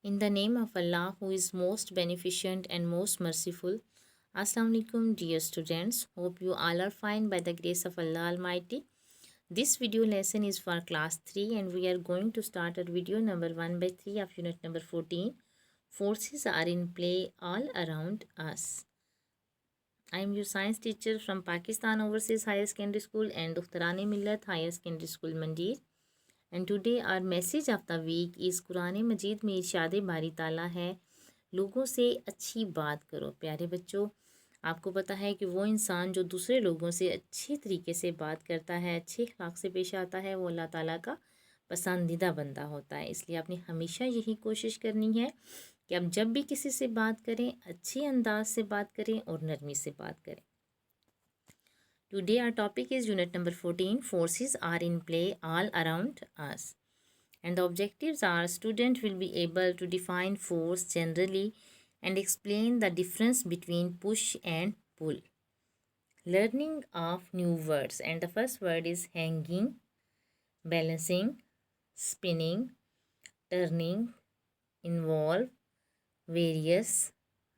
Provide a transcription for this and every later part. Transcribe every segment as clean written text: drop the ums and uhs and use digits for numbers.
In the name of Allah, who is most beneficent and most merciful. Assalamu alaikum, dear students. Hope you all are fine by the grace of Allah Almighty. This video lesson is for class 3 and we are going to start our video number 1 by 3 of unit number 14. Forces are in play all around us. I am your science teacher from Pakistan Overseas Higher Secondary School and Dukhtarani Millat Higher Secondary School Mandir. And today our message of the week is Quran मजीद में इरशाद बारी ताला है, लोगों से अच्छी बात करो। प्यारे बच्चों, आपको पता है कि वो इंसान जो दूसरे लोगों से अच्छे तरीके से बात करता है, अच्छे अखलाक से पेश आता है, वो अल्लाह ताला का पसंदीदा बंदा होता है। इसलिए आपने हमेशा यही कोशिश करनी है कि आप जब भी किसी से बात करें, अच्छे अंदाज से बात करें और नरमी से बात करें। Today our topic is unit number 14, forces are in play all around us. And the objectives are student will be able to define force generally and explain the difference between push and pull. Learning of new words, and the first word is hanging, balancing, spinning, turning, involve, various,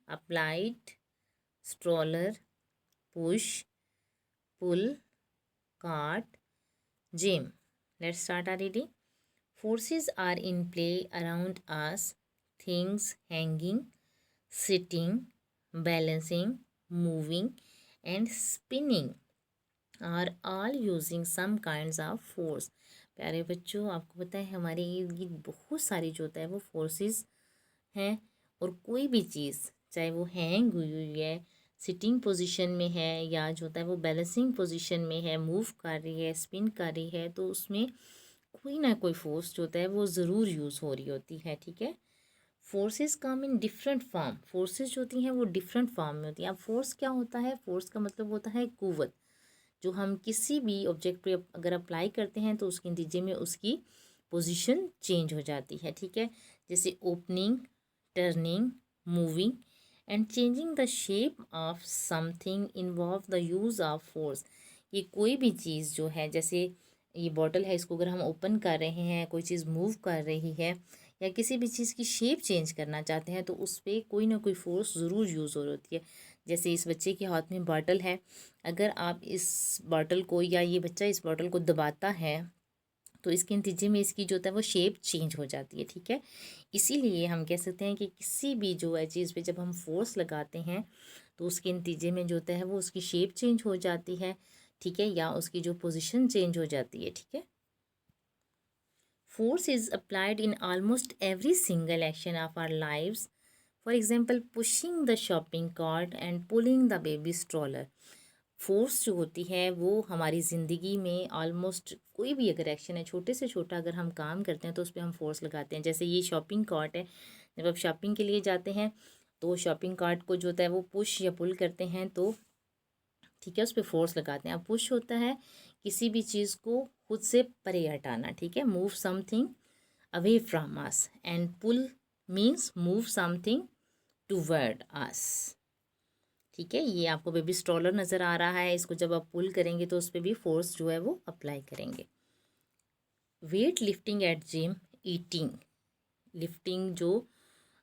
applied, stroller, push, pull, cart, gym. Let's start our reading. Forces are in play around us. Things hanging, sitting, balancing, moving, and spinning are all using some kinds of force. प्यारे बच्चों, आपको पता है हमारे इर्द गिर्द बहुत सारी जो होता है वो फोर्सेस हैं, और कोई भी चीज़ चाहे वो हैंग हुई हुई है, सिटिंग पोजीशन में है, या जो होता है वो बैलेंसिंग पोजीशन में है, मूव कर रही है, स्पिन कर रही है, तो उसमें कोई ना कोई फोर्स जो होता है वो ज़रूर यूज़ हो रही होती है। ठीक है, forces come in different form. Forces जो होती हैं वो डिफरेंट फॉर्म में होती हैं। अब फोर्स क्या होता है? फोर्स का मतलब होता है कुव्वत, जो हम किसी भी ऑब्जेक्ट पे अगर अप्लाई करते हैं तो उसके नतीजे में उसकी पोजीशन चेंज हो जाती है। ठीक है, जैसे opening, turning, moving and changing the shape of something involve the use of force. ये कोई भी चीज़ जो है, जैसे ये बॉटल है, इसको अगर हम ओपन कर रहे हैं, कोई चीज़ मूव कर रही है, या किसी भी चीज़ की शेप चेंज करना चाहते हैं, तो उस पर कोई ना कोई फोर्स ज़रूर यूज़ हो रही होती है। जैसे इस बच्चे के हाथ में बॉटल है, अगर आप इस बॉटल को, या ये बच्चा इस बॉटल को दबाता है, तो इसके नतीजे में इसकी जो होता है वो शेप चेंज हो जाती है। ठीक है, इसीलिए हम कह सकते हैं कि किसी भी जो है चीज़ पे जब हम फोर्स लगाते हैं तो उसके नतीजे में जो होता है वो उसकी शेप चेंज हो जाती है। ठीक है, या उसकी जो पोजीशन चेंज हो जाती है। ठीक है, force is applied in almost every single action of our lives. For example, pushing the shopping cart and pulling the baby stroller. Force जो होती है वो हमारी ज़िंदगी में ऑलमोस्ट कोई भी अगर एक्शन है, छोटे से छोटा अगर हम काम करते हैं तो उस पर हम फोर्स लगाते हैं। जैसे ये शॉपिंग कार्ट है, जब आप शॉपिंग के लिए जाते हैं तो शॉपिंग कार्ट को जो होता है वो पुश या पुल करते हैं, तो ठीक है, उस पर फोर्स लगाते हैं। अब पुश होता है किसी भी चीज़ को खुद से परे हटाना। ठीक है, move something away from us, and pull means move something toward us. ठीक है, ये आपको बेबी स्ट्रॉलर नज़र आ रहा है, इसको जब आप पुल करेंगे तो उस पर भी फोर्स जो है वो अप्लाई करेंगे। Weight lifting at gym, eating, lifting जो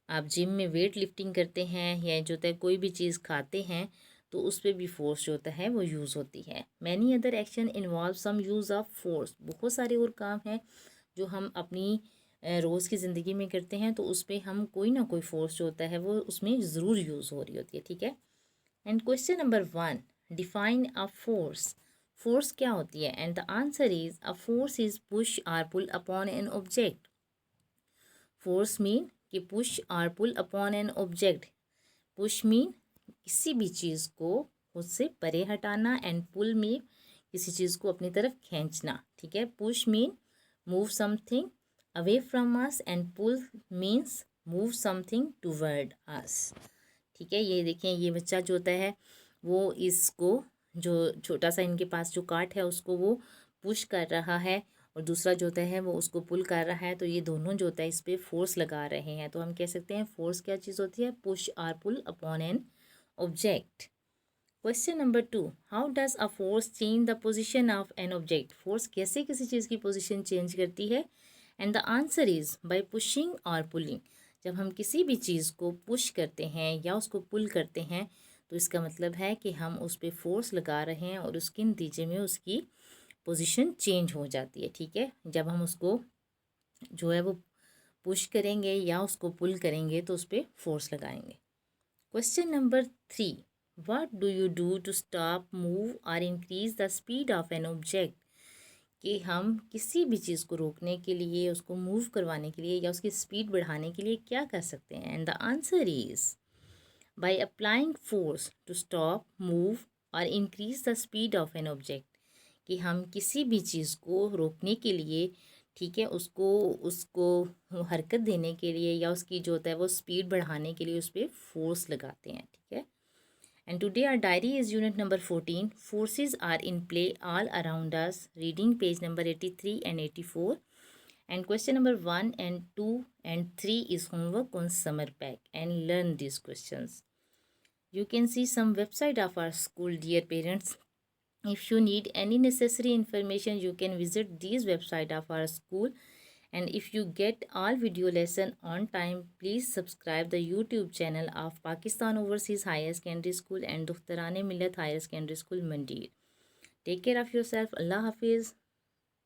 आप जिम में वेट लिफ्टिंग करते हैं या जो होता है कोई भी चीज़ खाते हैं तो उस पर भी फोर्स जो होता है वो यूज़ होती है। Many other action involve some use of force. बहुत सारे और काम हैं जो हम अपनी रोज़ की ज़िंदगी में करते हैं तो उस पर हम कोई ना कोई फोर्स जो होता है वो उसमें ज़रूर यूज़ हो रही होती है। ठीक है, and question number 1, define a force. Force क्या होती है? And the answer is a force is push or pull upon an object. Force mean कि push or pull upon an object. Push mean किसी भी चीज़ को उससे परे हटाना, एंड पुल में किसी चीज़ को अपनी तरफ खींचना। ठीक है, push mean move something away from us, and pull means move something toward us. ठीक है, ये देखें, ये बच्चा जो होता है वो इसको, जो छोटा सा इनके पास जो कार्ट है उसको वो पुश कर रहा है, और दूसरा जो होता है वो उसको पुल कर रहा है, तो ये दोनों जो होता है इस पर फोर्स लगा रहे हैं। तो हम कह सकते हैं फोर्स क्या चीज़ होती है? Push or pull upon an object. Question number 2, how does a force change the position of an object. Force कैसे किसी चीज़ की पोजिशन चेंज करती है? And the answer is by pushing और पुलिंग। जब हम किसी भी चीज़ को पुश करते हैं या उसको पुल करते हैं तो इसका मतलब है कि हम उस पर फोर्स लगा रहे हैं और उसके नतीजे में उसकी पोजीशन चेंज हो जाती है। ठीक है, जब हम उसको जो है वो पुश करेंगे या उसको पुल करेंगे तो उस पर फोर्स लगाएंगे। Question number 3, what do you do to stop, move और increase the speed of an object? कि हम किसी भी चीज़ को रोकने के लिए, उसको मूव करवाने के लिए या उसकी स्पीड बढ़ाने के लिए क्या कर सकते हैं? And the answer is by applying force to stop, move और increase the speed of an object. कि हम किसी भी चीज़ को रोकने के लिए, ठीक है, उसको उसको हरकत देने के लिए या उसकी जो होता है वो स्पीड बढ़ाने के लिए उस पर फोर्स लगाते हैं। ठीक है, and today our diary is unit number 14. Forces are in play all around us. Reading page number 83 and 84. And question number 1 and 2 and 3 is homework on summer pack. And learn these questions. You can see some website of our school, dear parents. If you need any necessary information, you can visit these website of our school. And if you get all video lesson on time, please subscribe the YouTube channel of Pakistan Overseas Higher Secondary School and Dukhtarane Millat Higher Secondary School, Mandir. Take care of yourself. Allah Hafiz.